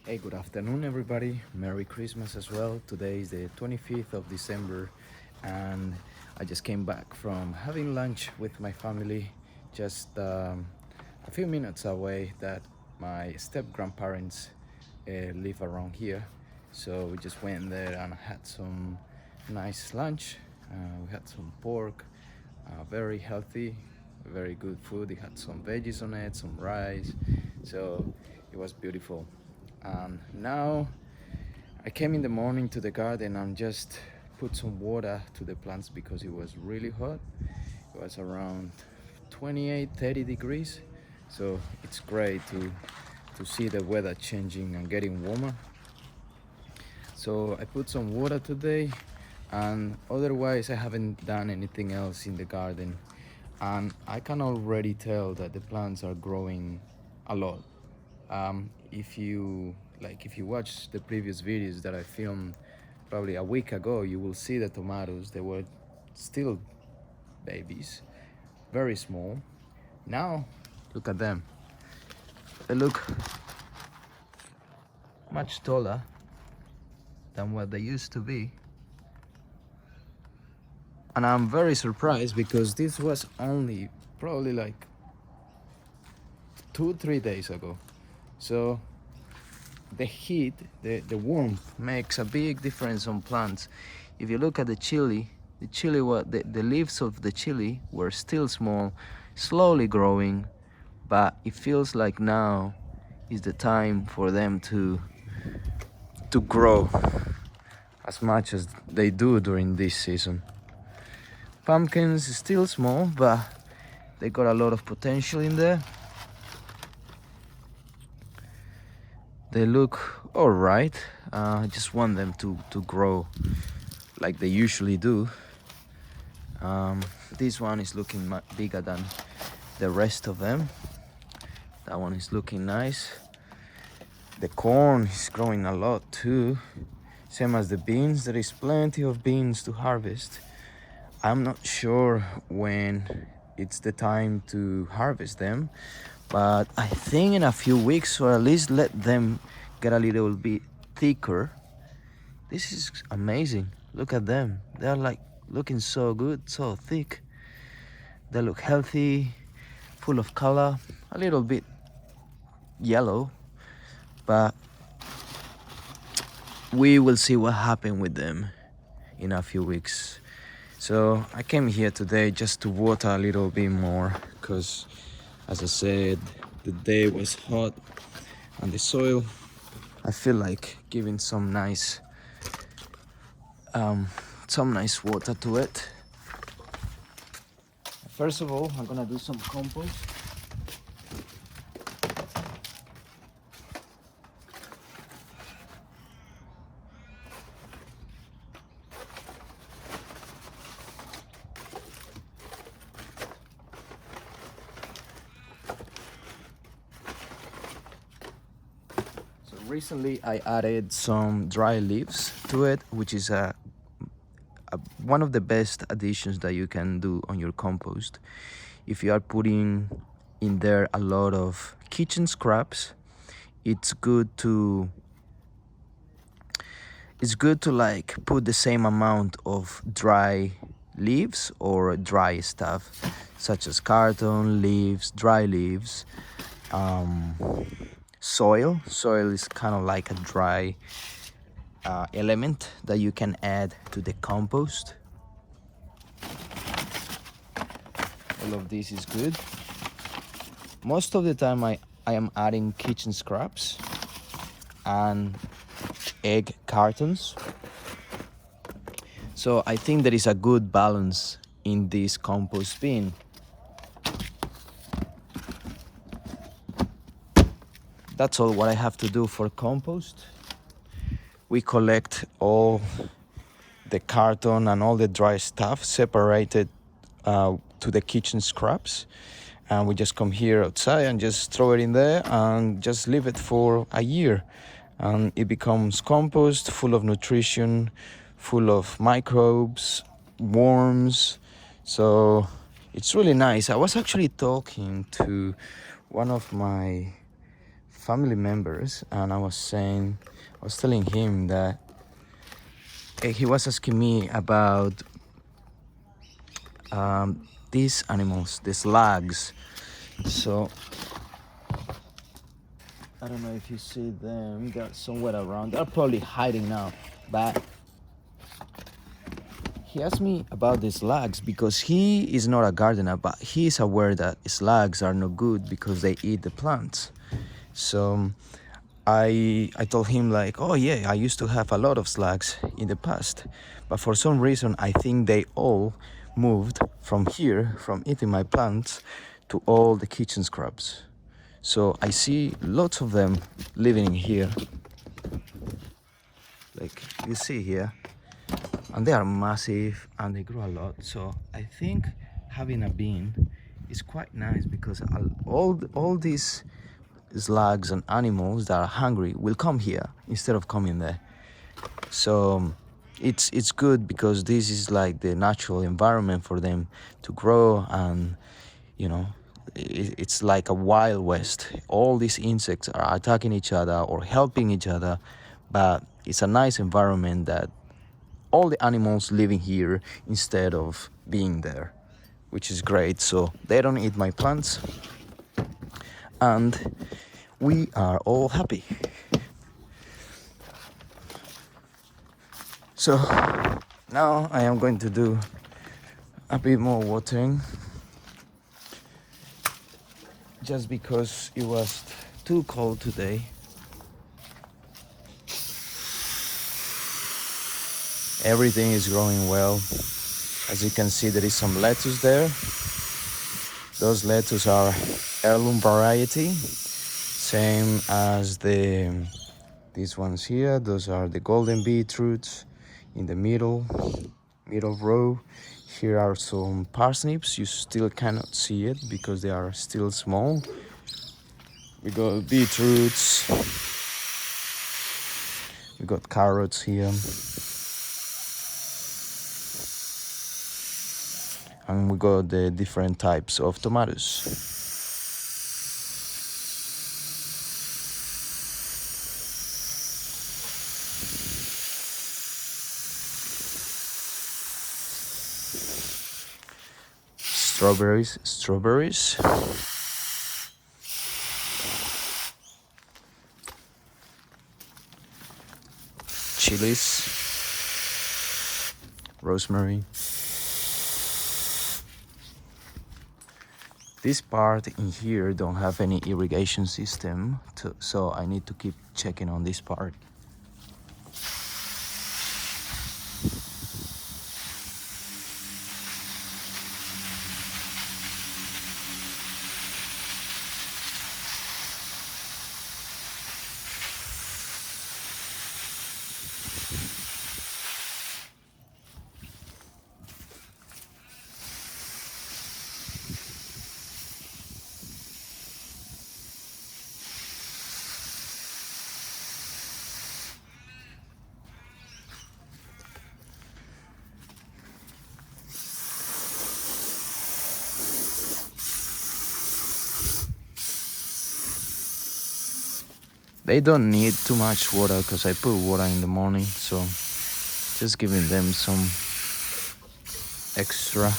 Hey, good afternoon, everybody. Merry Christmas as well. Today is the 25th of December, and I just came back from having lunch with my family just a few minutes away. That my step grandparents live around here, so we just went there and had some nice lunch. We had some pork, very healthy, very good food. It had some veggies on it, some rice, so it was beautiful. And now I came in the morning to the garden and just put some water to the plants because it was really hot. It was around 28, 30 degrees. So it's great to see the weather changing and getting warmer. So I put some water today, and otherwise I haven't done anything else in the garden. And I can already tell that the plants are growing a lot. If you watch the previous videos that I filmed probably a week ago, you will see the tomatoes. They were still babies, very small. Now look at them. They look much taller than what they used to be. And I'm very surprised because this was only probably like 2-3 days ago. So the heat, the warmth makes a big difference on plants. If you look at the chili the leaves of the chili were still small, slowly growing, but it feels like now is the time for them to grow as much as they do during this season. Pumpkins is still small, but they got a lot of potential in there. They look all right. I just want them to grow like they usually do. This one is looking much bigger than the rest of them. That one is looking nice. The corn is growing a lot too, same as the beans. There is plenty of beans to harvest. I'm not sure when it's the time to harvest them, but I think in a few weeks, or at least let them get a little bit thicker. This is amazing. Look at them. They're like looking so good, so thick. They look healthy, full of color, a little bit yellow, but we will see what happened with them in a few weeks. So I came here today just to water a little bit more because, as I said, the day was hot and the soil, I feel like giving some nice water to it. First of all, I'm gonna do some compost. So recently I added some dry leaves to it, which is one of the best additions that you can do on your compost. If you are putting in there a lot of kitchen scraps, it's good to like put the same amount of dry leaves or dry stuff such as carton leaves, dry leaves, soil is kind of like a dry element that you can add to the compost. All of this is good. Most of the time I am adding kitchen scraps and egg cartons. So I think there is a good balance in this compost bin. That's all what I have to do for compost. We collect all the carton and all the dry stuff separated to the kitchen scraps, and we just come here outside and just throw it in there and just leave it for a year, and it becomes compost full of nutrition, full of microbes, worms. So it's really nice. I was actually talking to one of my family members, and I was telling him that he was asking me about these animals, the slugs. So I don't know if you see them. They're somewhere around. They're probably hiding now. But he asked me about the slugs because he is not a gardener, but he is aware that slugs are not good because they eat the plants. So I told him like, oh yeah, I used to have a lot of slugs in the past, but for some reason I think they all moved from here, from eating my plants, to all the kitchen scrubs. So I see lots of them living here, like you see here, and they are massive and they grow a lot. So I think having a bin is quite nice because all these slugs and animals that are hungry will come here instead of coming there. So it's good because this is like the natural environment for them to grow, and you know, it's like a wild west. All these insects are attacking each other or helping each other, but it's a nice environment that all the animals living here instead of being there, which is great. So they don't eat my plants and we are all happy. So now I am going to do a bit more watering, just because it was too cold today. Everything is growing well. As you can see, there is some lettuce there. Those lettuce are heirloom variety, same as these ones here. Those are the golden beetroots in the middle row. Here are some parsnips. You still cannot see it because they are still small. We got beetroots. We got carrots here. And we got the different types of tomatoes. Strawberries. Chilies. Rosemary. This part in here don't have any irrigation system, so I need to keep checking on this part. They don't need too much water because I put water in the morning, so just giving them some extra.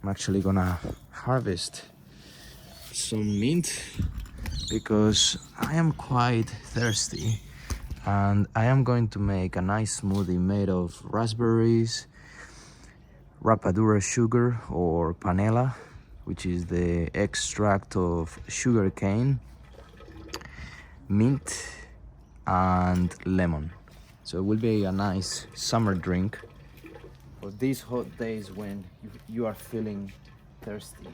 I'm actually gonna harvest some mint because I am quite thirsty, and I am going to make a nice smoothie made of raspberries, rapadura sugar or panela, which is the extract of sugar cane, mint and lemon. So it will be a nice summer drink for these hot days when you are feeling thirsty.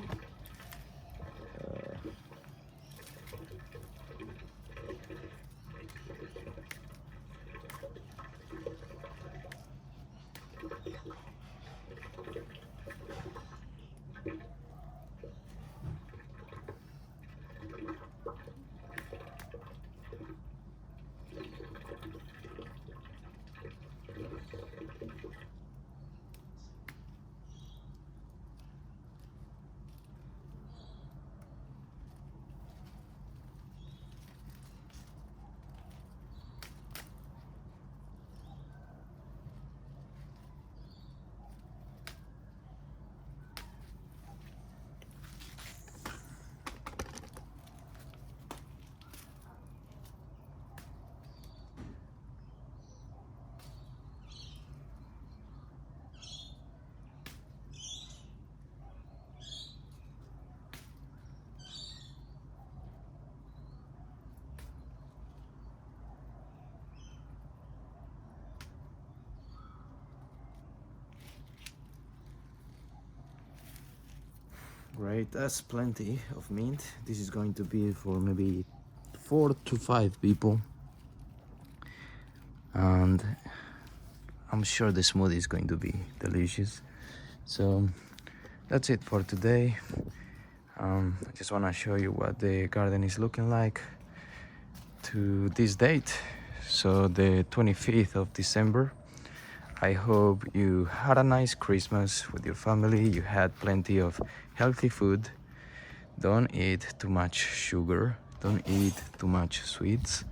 Great, that's plenty of mint. This is going to be for maybe 4 to 5 people, and I'm sure the smoothie is going to be delicious. So that's it for today. I just want to show you what the garden is looking like to this date, so the 25th of December. I hope you had a nice Christmas with your family. You had plenty of healthy food. Don't eat too much sugar, don't eat too much sweets.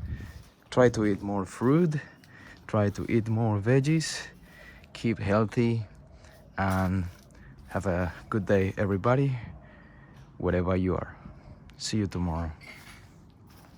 Try to eat more fruit, try to eat more veggies, keep healthy, and have a good day, everybody, wherever you are. See you tomorrow.